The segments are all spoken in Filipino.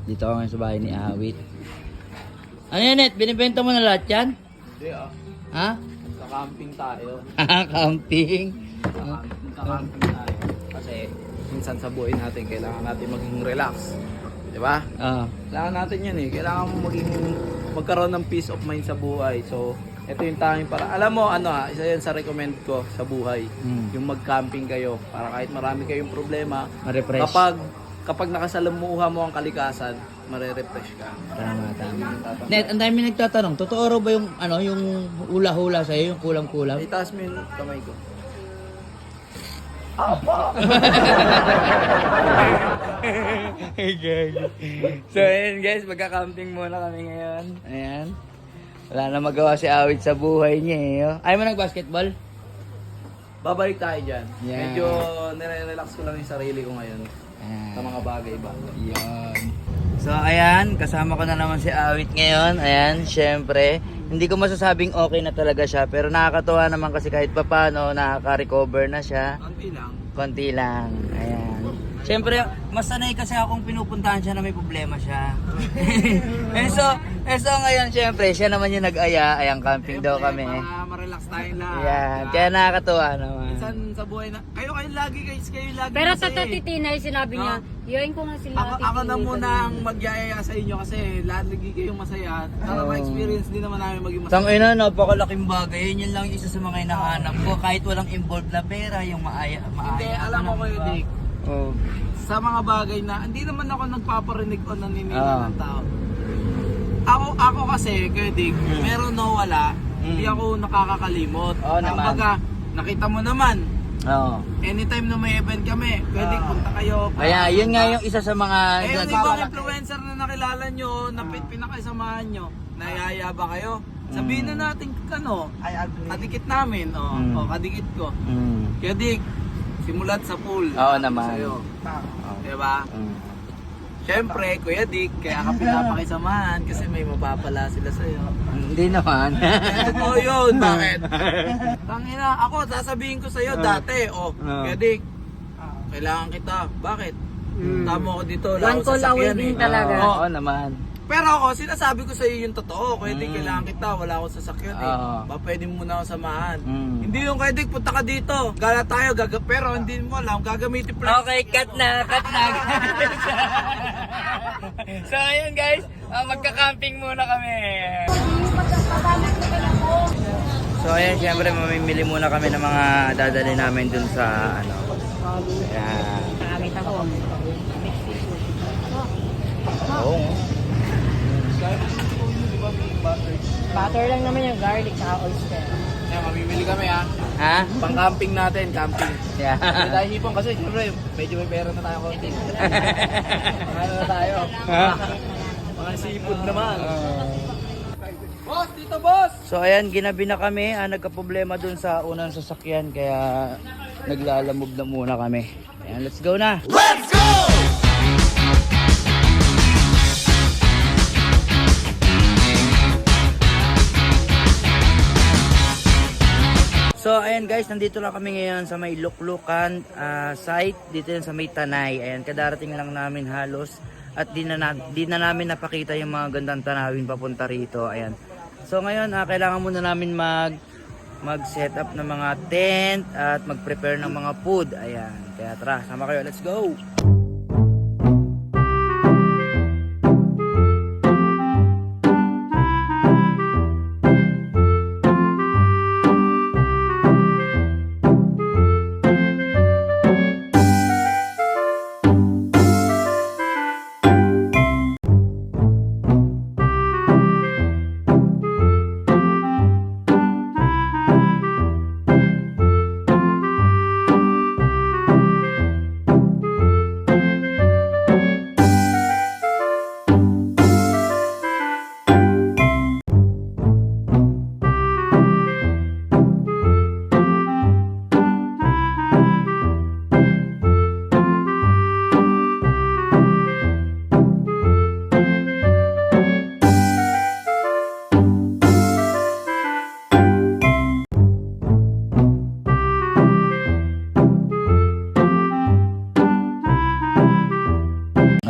Dito ako ngayon sa bahay ni Awit. Ano yan, Net? Binibenta mo na lahat yan? Hindi ah. Ha? Sa camping tayo. Camping. Sa camping tayo. Kasi minsan sa buhay natin, kailangan natin maging relax. Diba? Kailangan natin yan eh. Kailangan mo magkaroon ng peace of mind sa buhay. So, ito yung tanging para. Alam mo, isa yan sa recommend ko sa buhay. Yung mag-camping kayo. Para kahit marami kayong problema, Ma-refresh. Kapag nakasalamuha mo ang kalikasan, mare-refresh ka. Tama. Net, ang dami nagtatanong, totoo raw ba yung, yung hula-hula sa'yo, yung kulang-kulang? Itaas mo yung kamay ko. So ayan guys, magka-camping muna kami ngayon. Ayan. Wala na magawa si Awit sa buhay niya eh. Oh. Ayaw mo nag-basketball? Babalik tayo dyan. Yeah. Medyo nire-relax ko lang yung sarili ko ngayon. Sa mga bagay-bagay. Yun. So ayan, kasama ko na naman si Awit ngayon. Ayan, syempre. Hindi ko masasabing okay na talaga siya. Pero nakakatuwa naman kasi kahit papano, nakaka-recover na siya. Konti lang. Konti lang. Ayan. Siyempre, mas sanay kasi akong pinupuntahan siya na may problema siya. so ngayon, siyempre, siya naman yung nag-aya. Ayan, camping daw kami. Para ma-relax tayong lahat. Ayan, kaya nakakatuwa naman. Minsan sa buhay na, kayo lagi. Pero kasi, tata titinay, sinabi niya, yayin ko nga sila. ako na muna ang magyayaya sa inyo kasi lagi kayong masaya. Para ma-experience din naman namin maging masaya. Tangina, napakalaking bagay. Yun lang isa sa mga hinahanap ko. Kahit walang involved na pera, yung maaya. Hindi, alam mo kayo, Dick. Oh. Sa mga bagay na, hindi naman ako nagpaparinig o naninira ng tao. Ako kasi, kayo Dick, meron o wala, hindi ako nakakakalimot. Kumbaga, nakita mo naman, anytime na may event kami, pwede punta kayo. Kaya yun nga yung isa sa mga yung ibang influencer na nakilala nyo, na pinakasamahan nyo, nayaya ba kayo? Sabihin na natin kadikit namin, kadikit ko. Kaya Dick, simulat sa pool. Oo naman. Sa'yo. Diba? Siyempre, Kuya Dick, kaya ka pinapakisamahan kasi may mapapala sila sa'yo. Hindi naman. Totoo yun. Bakit? Tangina, ako sasabihin ko sa'yo dati, Kuya Dick, kailangan kita. Bakit? Tama ko dito, wala One ako call away sasakyan din talaga. Oo naman. Pero ako, sinasabi ko sa'yo yung totoo. Kuya Dick, kailangan kita, wala akong sasakyan Ba, pwede mo muna ako samahan. Hindi yung Kuya Dick, punta ka dito. Gala tayo, pero hindi mo alam, gagamitin pala. Okay, cut na. So ayun guys, magka-camping muna kami. So ayun, syempre mamimili muna kami ng mga dadali namin dun sa Ayan. Nakamit ako. Oo. Butter lang naman yung garlic sa oyster. Yan, mamimili kami Ha? Pang-camping natin, camping. Yeah. Hindi tayo hipon kasi syempre, medyo may pera na tayo konti. Ano na tayo? Mga seafood naman. Boss, dito boss! So ayan, ginabi na kami. Nagka-problema dun sa unang sasakyan kaya naglalamove na muna kami. Ayan, let's go na! Let's go! So ayan guys, nandito lang kami ngayon sa may Luklukan site, dito yan sa may Tanay. Ayan, kadarating lang namin halos at di na namin napakita yung mga gandang tanawin papunta rito. Ayan. So ngayon, kailangan muna namin mag-set up ng mga tent at mag-prepare ng mga food. Ayan. Kaya tara, sama kayo. Let's go!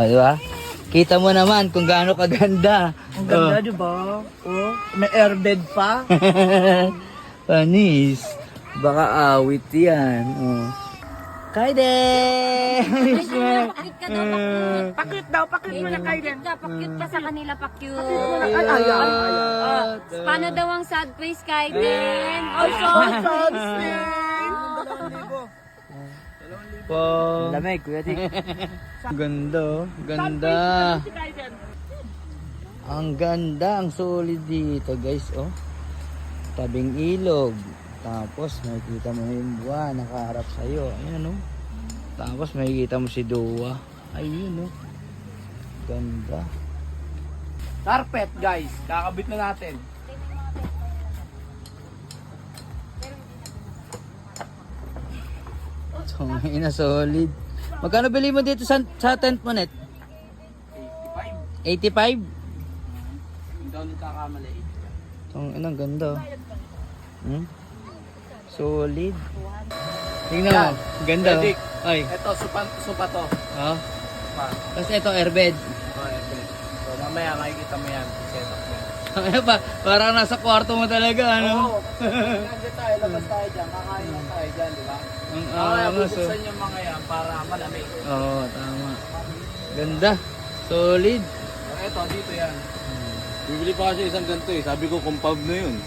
Di ba? Kita mo naman kung gaano kaganda. Ang ganda, di ba? Oh, may airbed pa. Panis. Baka awit yan. Oh. Kaiden! Pakit ka daw, Pakit mo na kayo din. Pakit ka sa kanila, pakit. Ay. Paano daw ang sad face, Kaiden? Oh, Lamig, Kuya Dick. Ganda, oh. Ganda. Ang ganda, ang solid dito, guys, oh. Tabing ilog. Tapos makikita mo yung buwan nakaharap sa iyo. Ayun, oh. Tapos makikita mo si Dua. Ayun, oh. Ganda. Carpet guys, kakabit na natin. So, ina solid. Magkano bili mo dito sa tent mo, net? 85. 85? Hindi daw nagkakamali. So, ang ganda, oh. Hmm? Solid. Tingnan mo. Ganda, oh. Dick. Ay. Ito, supa to. Oh. Supa. Tapos ito, airbed. Oh, ito. So mamaya makikita mo yan. Set up yan. Ano ba? Parang nasa kwarto mo talaga, ano? Oo. Nandiyan tayo, labas tayo dyan. Kakain lang tayo dyan, di ba? Ang Kaya angas, oh. bubuksan yung mga yan para malamig. Oo, tama. Ganda. Solid. So, ito, dito yan. Bibili pa kasi isang ganito eh. Sabi ko compound na yun.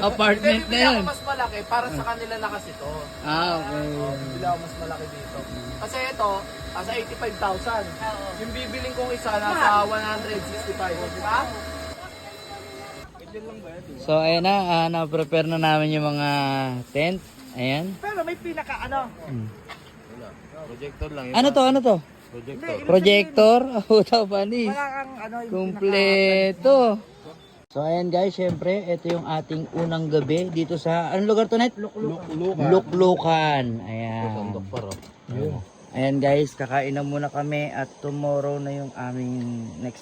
Apartment na Bibili yan. ako mas malaki para sa kanila na kasi to. Ah, okay. Bibili ako mas malaki dito. Kasi ito, nasa 85,000. Yung bibiling kong isa, nasa 165. Di ba? So, ayan na. Na-prepare na namin yung mga tent. Ayan. Pero may pinaka ano. Projector lang yun. Ano to? Ano to? Projector. Projector? Puta panis. Wala kang ano yung Kompleto. So ayan guys, syempre, ito yung ating unang gabi dito sa, anong lugar to, Net? Luklukan. Ayan. Ayan guys, kakain na muna kami at tomorrow na yung aming next